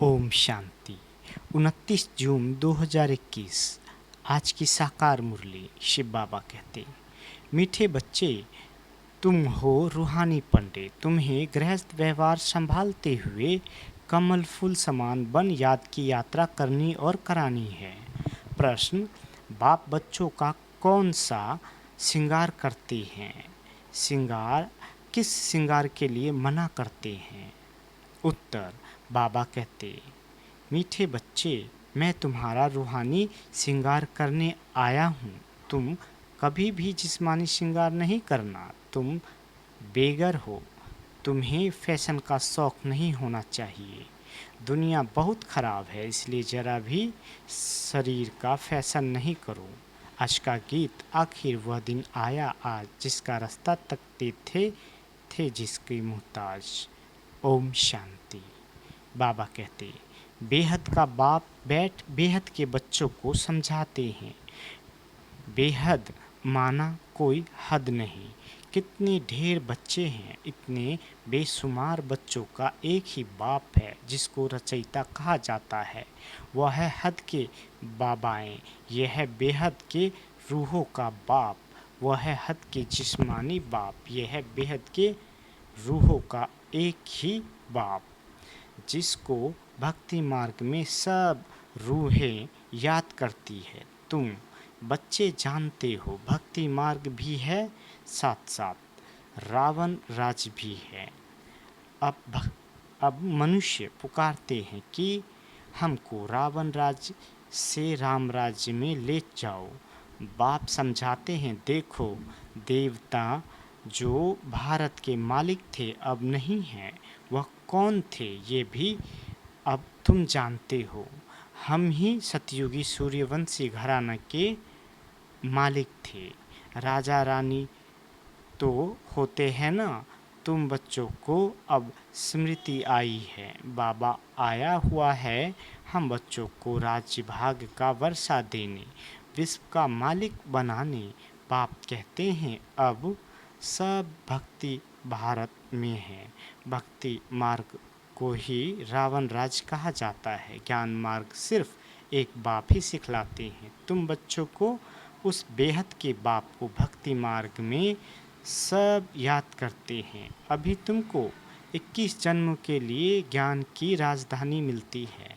ओम शांति। 29 जून 2021। आज की साकार मुरली। शिव बाबा कहते, मीठे बच्चे, तुम हो रूहानी पंडित। तुम्हें गृहस्थ व्यवहार संभालते हुए कमल फूल समान बन याद की यात्रा करनी और करानी है। प्रश्न, बाप बच्चों का कौन सा श्रृंगार करते हैं? श्रृंगार किस श्रृंगार के लिए मना करते हैं? उत्तर, बाबा कहते, मीठे बच्चे, मैं तुम्हारा रूहानी श्रृंगार करने आया हूँ। तुम कभी भी जिस्मानी श्रृंगार नहीं करना। तुम बेगर हो। तुम्हें फैशन का शौक नहीं होना चाहिए। दुनिया बहुत ख़राब है, इसलिए ज़रा भी शरीर का फैशन नहीं करो। आज का गीत, आखिर वह दिन आया आज, जिसका रास्ता तकते थे जिसके मोहताज। ओम शांति। बाबा कहते, बेहद का बाप बैठ बेहद के बच्चों को समझाते हैं। बेहद माना कोई हद नहीं। कितने ढेर बच्चे हैं, इतने बेशुमार बच्चों का एक ही बाप है जिसको रचयिता कहा जाता है। वह है हद के बाबाएँ, यह है बेहद के रूहों का बाप। वह है हद के जिस्मानी बाप, यह है बेहद के रूहों का एक ही बाप, जिसको भक्ति मार्ग में सब रूहें याद करती है। तुम बच्चे जानते हो, भक्ति मार्ग भी है, साथ साथ रावण राज भी है। अब मनुष्य पुकारते हैं कि हमको रावण राज से राम राज्य में ले जाओ। बाप समझाते हैं, देखो, देवता जो भारत के मालिक थे अब नहीं हैं। वह कौन थे ये भी अब तुम जानते हो। हम ही सतयुगी सूर्यवंशी घराना के मालिक थे। राजा रानी तो होते हैं ना। तुम बच्चों को अब स्मृति आई है। बाबा आया हुआ है हम बच्चों को राज्य भाग का वर्षा देने, विश्व का मालिक बनाने। बाप कहते हैं, अब सब भक्ति भारत में है। भक्ति मार्ग को ही रावण राज कहा जाता है। ज्ञान मार्ग सिर्फ एक बाप ही सिखलाते हैं। तुम बच्चों को उस बेहद के बाप को भक्ति मार्ग में सब याद करते हैं। अभी तुमको 21 जन्म के लिए ज्ञान की राजधानी मिलती है।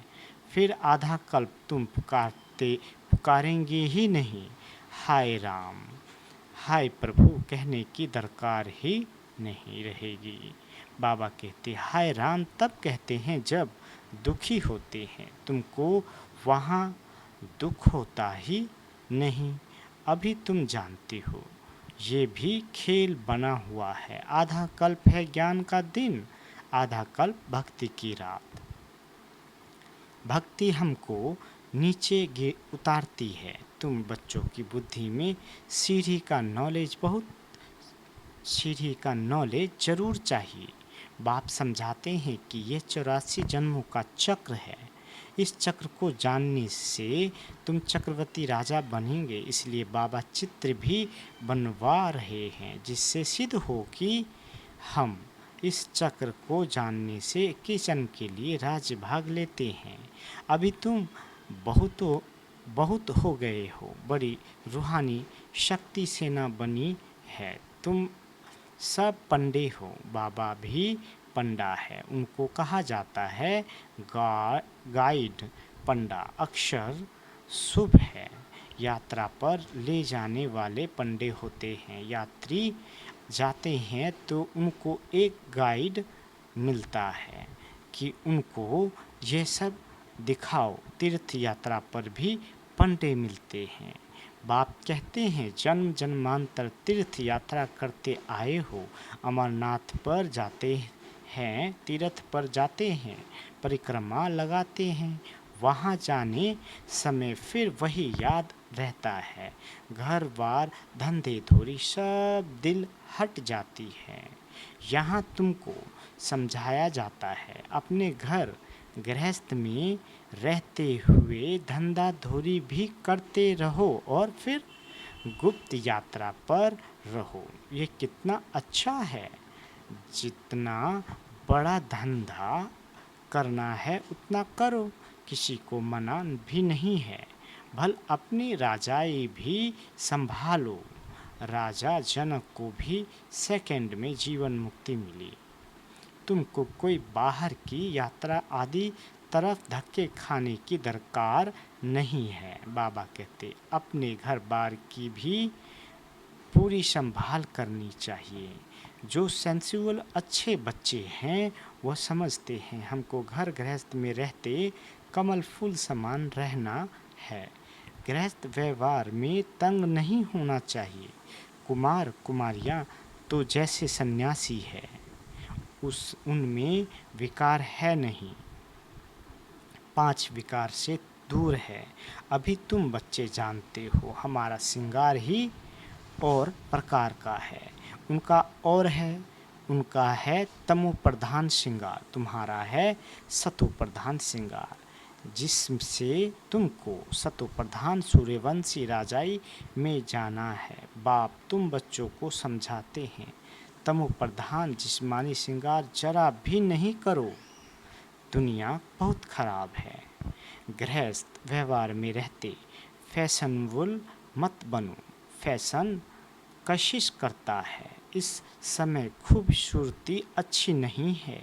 फिर आधा कल्प तुम पुकारेंगे ही नहीं। हाय राम, हाय प्रभु कहने की दरकार ही नहीं रहेगी। बाबा कहते, हाय राम तब कहते हैं जब दुखी होते हैं। तुमको वहाँ दुख होता ही नहीं। अभी तुम जानते हो, ये भी खेल बना हुआ है। आधा कल्प है ज्ञान का दिन, आधा कल्प भक्ति की रात। भक्ति हमको नीचे उतारती है। तुम बच्चों की बुद्धि में सीढ़ी का नॉलेज जरूर चाहिए। बाप समझाते हैं कि यह 84 जन्मों का चक्र है। इस चक्र को जानने से तुम चक्रवर्ती राजा बनेंगे। इसलिए बाबा चित्र भी बनवा रहे हैं, जिससे सिद्ध हो कि हम इस चक्र को जानने से 21 जन्म के लिए राज्य भाग लेते हैं। अभी तुम बहुत हो गए हो। बड़ी रूहानी शक्ति सेना बनी है। तुम सब पंडे हो। बाबा भी पंडा है। उनको कहा जाता है गाइड पंडा। अक्षर शुभ है। यात्रा पर ले जाने वाले पंडे होते हैं। यात्री जाते हैं तो उनको एक गाइड मिलता है कि उनको ये सब दिखाओ। तीर्थ यात्रा पर भी पंडे मिलते हैं। बाप कहते हैं, जन्म जन्मांतर तीर्थ यात्रा करते आए हो। अमरनाथ पर जाते हैं, तीर्थ पर जाते हैं, परिक्रमा लगाते हैं। वहाँ जाने समय फिर वही याद रहता है। घर बार धंधे धोरी सब दिल हट जाती है। यहाँ तुमको समझाया जाता है, अपने घर गृहस्थ में रहते हुए धंधा धोरी भी करते रहो और फिर गुप्त यात्रा पर रहो। ये कितना अच्छा है। जितना बड़ा धंधा करना है उतना करो, किसी को मना भी नहीं है। भल अपनी राजाई भी संभालो। राजा जनक को भी सेकंड में जीवन मुक्ति मिली। तुमको कोई बाहर की यात्रा आदि तरफ धक्के खाने की दरकार नहीं है। बाबा कहते अपने घर बार की भी पूरी संभाल करनी चाहिए। जो सेंसुअल अच्छे बच्चे हैं वह समझते हैं हमको घर गृहस्थ में रहते कमल फूल समान रहना है। गृहस्थ व्यवहार में तंग नहीं होना चाहिए। कुमार कुमारियाँ तो जैसे सन्यासी है, उनमें विकार है नहीं, 5 विकार से दूर है। अभी तुम बच्चे जानते हो हमारा श्रृंगार ही और प्रकार का है, उनका है तमो प्रधान श्रृंगार, तुम्हारा है सतो प्रधान श्रृंगार। जिससे तुमको सतो प्रधान सूर्यवंशी राजाई में जाना है। बाप तुम बच्चों को समझाते हैं तमो प्रधान जिस्मानी श्रृंगार जरा भी नहीं करो, दुनिया बहुत खराब है। गृहस्थ व्यवहार में रहते फैशनेबल मत बनो। फैशन कशिश करता है, इस समय खूबसूरती अच्छी नहीं है।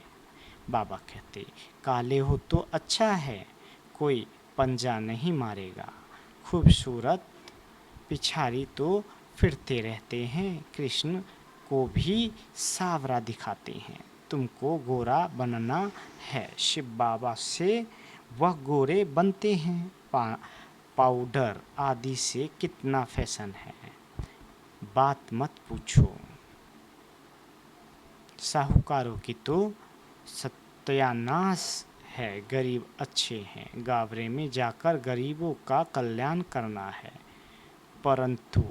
बाबा कहते काले हो तो अच्छा है, कोई पंजा नहीं मारेगा। खूबसूरत पिछाड़ी तो फिरते रहते हैं, कृष्ण को भी सावरा दिखाते हैं। तुमको गोरा बनना है, शिव बाबा से वह गोरे बनते हैं। पाउडर आदि से कितना फैशन है, बात मत पूछो। साहूकारों की तो सत्यानाश है, गरीब अच्छे हैं। गावरे में जाकर गरीबों का कल्याण करना है, परंतु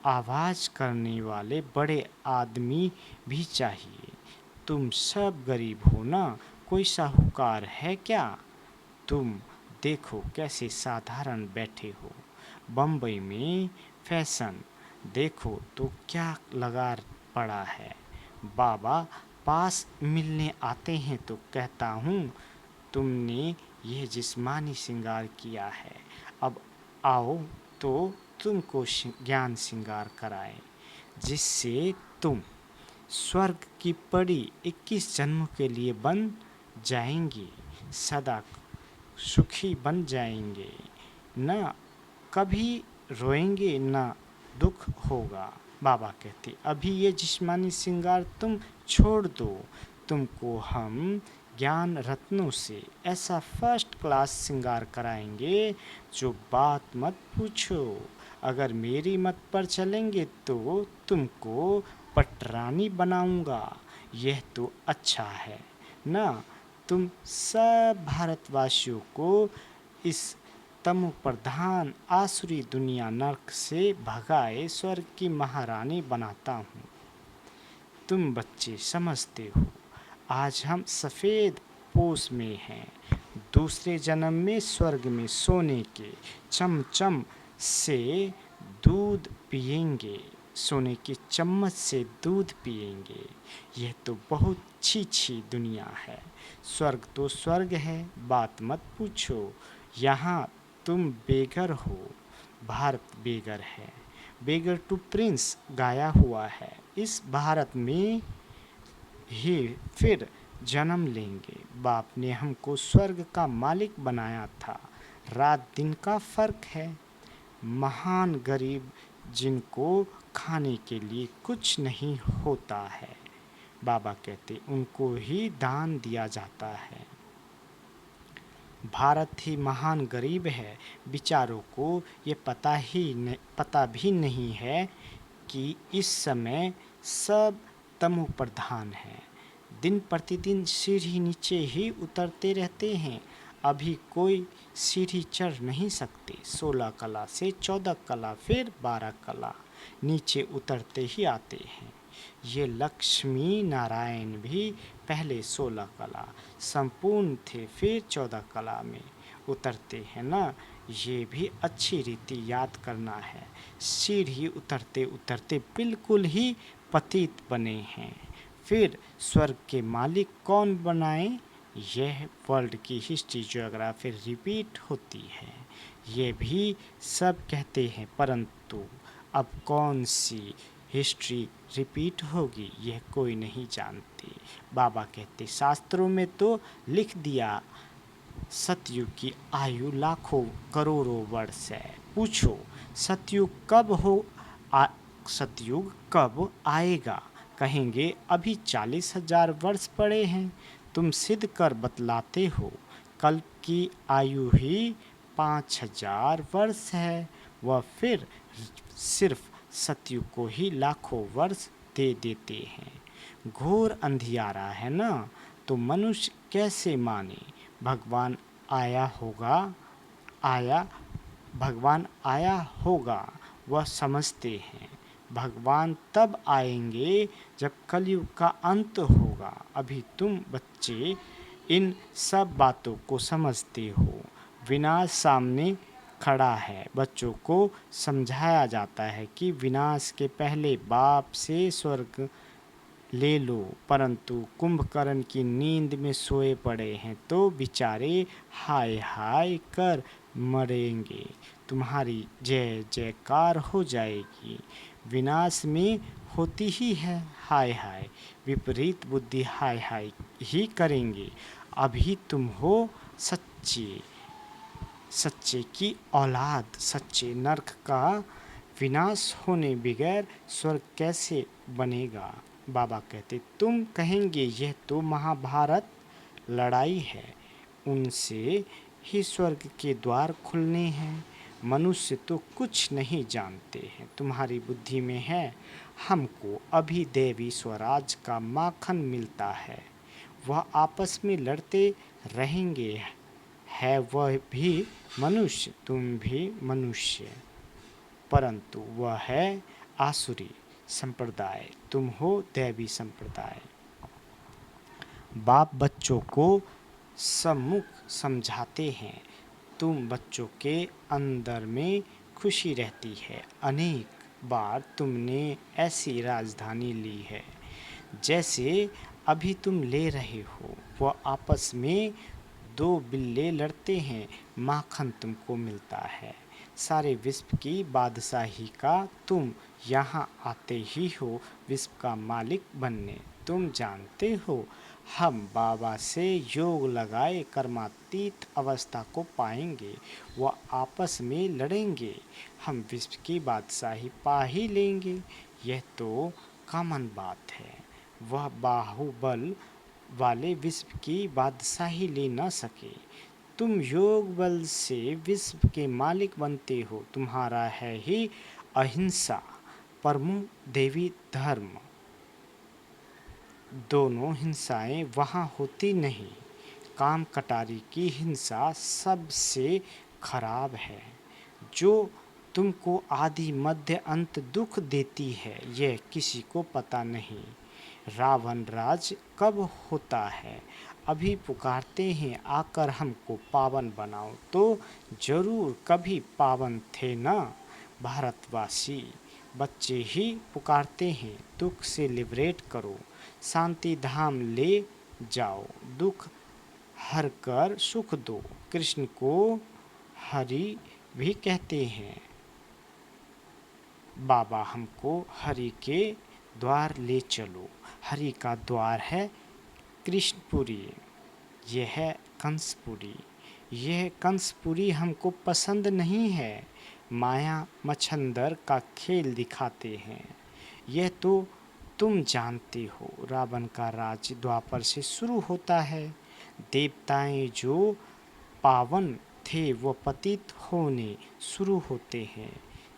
आवाज़ करने वाले बड़े आदमी भी चाहिए। तुम सब गरीब हो ना, कोई साहूकार है क्या? तुम देखो कैसे साधारण बैठे हो। बम्बई में फैशन देखो तो क्या लगा पड़ा है। बाबा पास मिलने आते हैं तो कहता हूँ तुमने यह जिस्मानी श्रृंगार किया है, अब आओ तो तुमको ज्ञान श्रृंगार कराए, जिससे तुम स्वर्ग की पड़ी 21 जन्म के लिए बन जाएंगे, सदा सुखी बन जाएंगे, न कभी रोएंगे न दुख होगा। बाबा कहते अभी ये जिस्मानी श्रृंगार तुम छोड़ दो, तुमको हम ज्ञान रत्नों से ऐसा फर्स्ट क्लास श्रृंगार कराएंगे जो बात मत पूछो। अगर मेरी मत पर चलेंगे तो तुमको पटरानी बनाऊंगा, यह तो अच्छा है ना। तुम सब भारतवासियों को इस तमो प्रधान आसुरी दुनिया नरक से भगाए स्वर्ग की महारानी बनाता हूँ। तुम बच्चे समझते हो आज हम सफ़ेद पोस में हैं, दूसरे जन्म में स्वर्ग में सोने के चमचम से दूध पिएंगे, सोने की चम्मच से दूध पिएंगे। यह तो बहुत छी दुनिया है। स्वर्ग तो स्वर्ग है, बात मत पूछो। यहाँ तुम बेघर हो, भारत बेघर है। बेगर टू प्रिंस गाया हुआ है। इस भारत में ही फिर जन्म लेंगे। बाप ने हमको स्वर्ग का मालिक बनाया था, रात दिन का फर्क है। महान गरीब जिनको खाने के लिए कुछ नहीं होता है, बाबा कहते उनको ही दान दिया जाता है। भारत ही महान गरीब है। बेचारों को ये पता भी नहीं है कि इस समय सब तमो प्रधान है। दिन प्रतिदिन सीढ़ी नीचे ही उतरते रहते हैं। अभी कोई सीढ़ी चढ़ नहीं सकते। 16 कला से 14 कला फिर 12 कला नीचे उतरते ही आते हैं। ये लक्ष्मी नारायण भी पहले 16 कला संपूर्ण थे, फिर 14 कला में उतरते हैं ना। ये भी अच्छी रीति याद करना है। सीढ़ी उतरते उतरते बिल्कुल ही पतित बने हैं, फिर स्वर्ग के मालिक कौन बनाए? यह वर्ल्ड की हिस्ट्री ज्योग्राफी रिपीट होती है। ये भी सब कहते हैं, परंतु अब कौन सी हिस्ट्री रिपीट होगी यह कोई नहीं जानते। बाबा कहते शास्त्रों में तो लिख दिया सतयुग की आयु लाखों करोड़ों वर्ष है। पूछो सतयुग कब हो आ, सतयुग कब आएगा? कहेंगे अभी 40,000 वर्ष पड़े हैं। तुम सिद्ध कर बतलाते हो कल की आयु ही 5,000 वर्ष है। वह फिर सिर्फ सतयुग को ही लाखों वर्ष दे देते हैं। घोर अंधियारा है ना, तो मनुष्य कैसे माने भगवान आया होगा आया भगवान आया होगा? वह समझते हैं भगवान तब आएंगे जब कलयुग का अंत होगा। अभी तुम बच्चे इन सब बातों को समझते हो। विनाश सामने खड़ा है। बच्चों को समझाया जाता है कि विनाश के पहले बाप से स्वर्ग ले लो, परंतु कुंभकर्ण की नींद में सोए पड़े हैं तो बेचारे हाय हाय कर मरेंगे। तुम्हारी जय जयकार हो जाएगी। विनाश में होती ही है हाय हाय। विपरीत बुद्धि हाय हाय ही करेंगे। अभी तुम हो सच्चे सच्चे की औलाद। सच्चे नरक का विनाश होने बगैर स्वर्ग कैसे बनेगा? बाबा कहते तुम कहेंगे यह तो महाभारत लड़ाई है, उनसे ही स्वर्ग के द्वार खुलने हैं। मनुष्य तो कुछ नहीं जानते हैं, तुम्हारी बुद्धि में है। हमको अभी देवी स्वराज का माखन मिलता है। वह आपस में लड़ते रहेंगे। है वह भी मनुष्य, तुम भी मनुष्य, परंतु वह है आसुरी संप्रदाय, तुम हो दैवी संप्रदाय। बाप बच्चों को सम्मुख समझाते हैं। तुम बच्चों के अंदर में खुशी रहती है। अनेक बार तुमने ऐसी राजधानी ली है जैसे अभी तुम ले रहे हो। वह आपस में दो बिल्ले लड़ते हैं, माखन तुमको मिलता है। सारे विश्व की बादशाही का तुम यहाँ आते ही हो विश्व का मालिक बनने। तुम जानते हो हम बाबा से योग लगाए कर्मातीत अवस्था को पाएंगे। वह आपस में लड़ेंगे, हम विश्व की बादशाही पा ही लेंगे। यह तो कॉमन बात है। वह बाहुबल वाले विश्व की बादशाही ले न सके। तुम योग बल से विश्व के मालिक बनते हो। तुम्हारा है ही अहिंसा परमो देवी धर्म। दोनों हिंसाएं वहाँ होती नहीं। काम कटारी की हिंसा सबसे खराब है, जो तुमको आदि मध्य अंत दुख देती है। यह किसी को पता नहीं। रावण राज कब होता है? अभी पुकारते हैं आकर हमको पावन बनाओ, तो जरूर कभी पावन थे ना भारतवासी। बच्चे ही पुकारते हैं दुख से लिबरेट करो, शांति धाम ले जाओ, दुख हर कर सुख दो। कृष्ण को हरि भी कहते हैं। बाबा हमको हरि के द्वार ले चलो। हरि का द्वार है कृष्णपुरी, यह है कंसपुरी। यह कंसपुरी हमको पसंद नहीं है। माया मच्छंदर का खेल दिखाते हैं। यह तो तुम जानते हो। रावण का राज द्वापर से शुरू होता है। देवताएं जो पावन थे वो पतित होने शुरू होते हैं।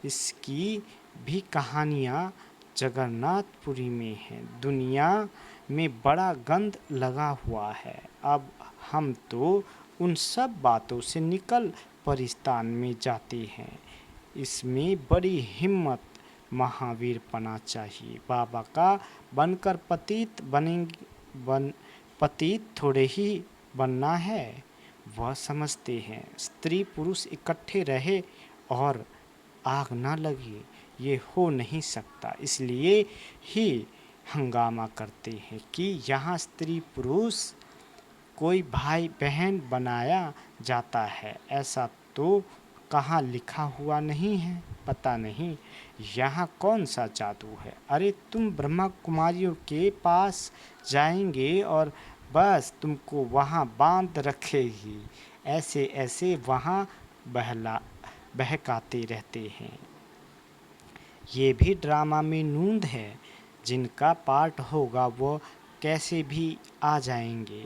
इसकी भी कहानियाँ जगन्नाथपुरी में हैं। दुनिया में बड़ा गंध लगा हुआ है। अब हम तो उन सब बातों से निकल परिस्तान में जाते हैं। इसमें बड़ी हिम्मत महावीर पना चाहिए। बाबा का बनकर पतित पतित थोड़े ही बनना है। वह समझते हैं स्त्री पुरुष इकट्ठे रहे और आग ना लगे, ये हो नहीं सकता। इसलिए ही हंगामा करते हैं कि यहाँ स्त्री पुरुष कोई भाई बहन बनाया जाता है, ऐसा तो कहाँ लिखा हुआ नहीं है। पता नहीं यहाँ कौन सा जादू है। अरे तुम ब्रह्मा कुमारियों के पास जाएंगे और बस तुमको वहाँ बांध रखेगी, ऐसे ऐसे वहाँ बहकाते रहते हैं। ये भी ड्रामा में नूंद है, जिनका पार्ट होगा वो कैसे भी आ जाएंगे,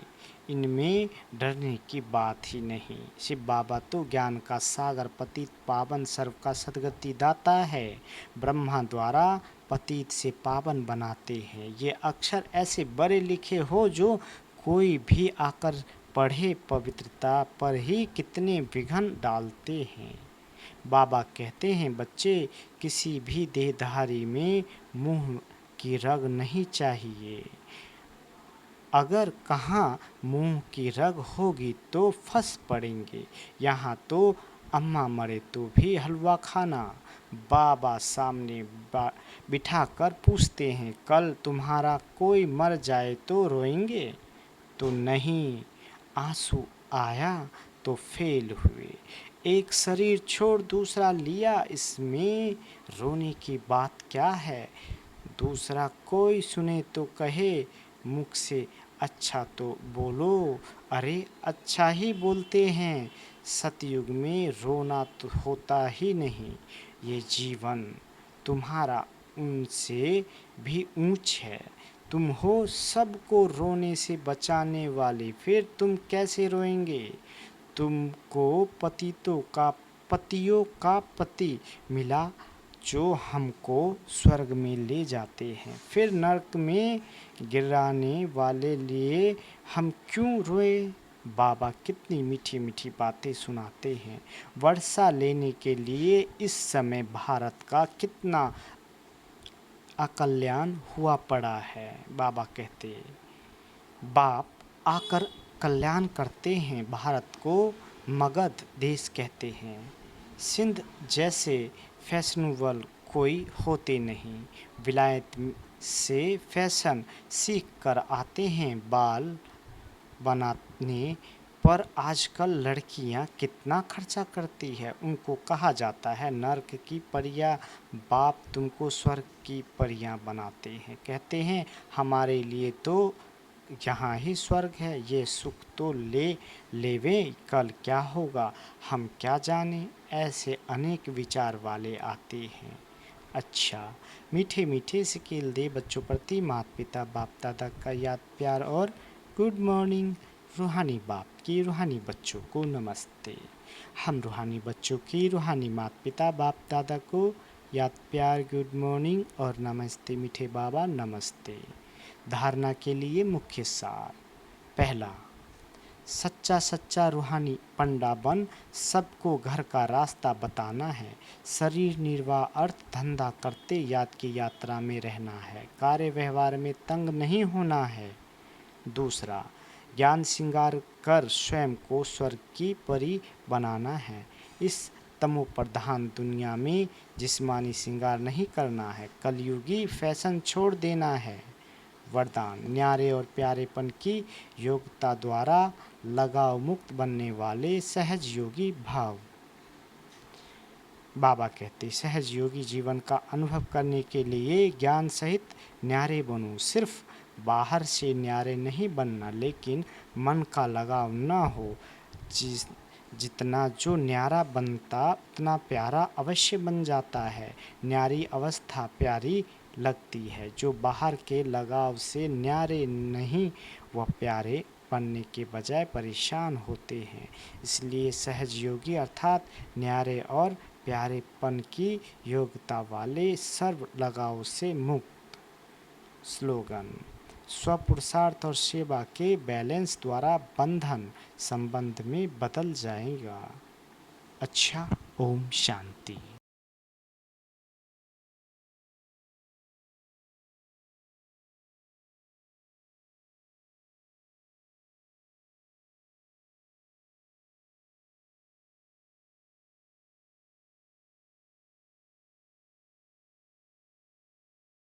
इनमें डरने की बात ही नहीं। शिव बाबा तो ज्ञान का सागर, पतित पावन, सर्व का सद्गति दाता है। ब्रह्मा द्वारा पतित से पावन बनाते हैं। ये अक्षर ऐसे बड़े लिखे हो जो कोई भी आकर पढ़े, पवित्रता पर ही कितने विघ्न डालते हैं। बाबा कहते हैं, बच्चे किसी भी देहधारी में मुंह की रग नहीं चाहिए। अगर कहाँ मुंह की रग होगी तो फंस पड़ेंगे। यहाँ तो अम्मा मरे तो भी हलवा खाना। बाबा सामने बिठाकर पूछते हैं, कल तुम्हारा कोई मर जाए तो रोएंगे? तो नहीं, आंसू आया तो फेल हुए। एक शरीर छोड़ दूसरा लिया, इसमें रोने की बात क्या है? दूसरा कोई सुने तो कहे मुख से, अच्छा तो बोलो। अरे अच्छा ही बोलते हैं। सतयुग में रोना तो होता ही नहीं। ये जीवन तुम्हारा उनसे भी ऊंच है। तुम हो सबको रोने से बचाने वाले, फिर तुम कैसे रोएंगे? तुमको पतियों का पति मिला जो हमको स्वर्ग में ले जाते हैं, फिर नरक में गिराने वाले लिए हम क्यों रोए? बाबा कितनी मीठी मीठी बातें सुनाते हैं। वर्षा लेने के लिए इस समय भारत का कितना अकल्याण हुआ पड़ा है। बाबा कहते, बाप आकर कल्याण करते हैं। भारत को मगध देश कहते हैं। सिंध जैसे फैशनेबल कोई होते नहीं। विलायत से फैशन सीख कर आते हैं। बाल बनाने पर आजकल लड़कियां कितना खर्चा करती है। उनको कहा जाता है नर्क की परियां। बाप तुमको स्वर्ग की परियां बनाते हैं। कहते हैं हमारे लिए तो यहाँ ही स्वर्ग है, ये सुख तो लेवे, कल क्या होगा हम क्या जाने। ऐसे अनेक विचार वाले आते हैं। अच्छा, मीठे मीठे सिकेल दे बच्चों प्रति माता पिता बाप दादा का याद प्यार और गुड मॉर्निंग। रूहानी बाप की रूहानी बच्चों को नमस्ते। हम रूहानी बच्चों की रूहानी माता पिता बाप दादा को याद प्यार, गुड मॉर्निंग और नमस्ते। मीठे बाबा नमस्ते। धारणा के लिए मुख्य सार। पहला, सच्चा सच्चा रूहानी पंडा बन सबको घर का रास्ता बताना है। शरीर निर्वाह अर्थ धंधा करते याद की यात्रा में रहना है। कार्य व्यवहार में तंग नहीं होना है। दूसरा, ज्ञान श्रृंगार कर स्वयं को स्वर्ग की परी बनाना है। इस तमो प्रधान दुनिया में जिस्मानी श्रृंगार नहीं करना है। कलयुगी फैशन छोड़ देना है। वरदान, न्यारे और प्यारेपन की योग्यता द्वारा लगाव मुक्त बनने वाले सहज योगी भाव। बाबा कहते, सहज योगी जीवन का अनुभव करने के लिए ज्ञान सहित न्यारे बनो। सिर्फ बाहर से न्यारे नहीं बनना, लेकिन मन का लगाव न हो। जितना जो न्यारा बनता उतना प्यारा अवश्य बन जाता है। न्यारी अवस्था प्यारी लगती है। जो बाहर के लगाव से न्यारे नहीं, वह प्यारे बनने के बजाय परेशान होते हैं। इसलिए सहज योगी अर्थात न्यारे और प्यारेपन की योग्यता वाले, सर्व लगाव से मुक्त। स्लोगन, स्वपुरुषार्थ और सेवा के बैलेंस द्वारा बंधन संबंध में बदल जाएगा। अच्छा, ओम शांति।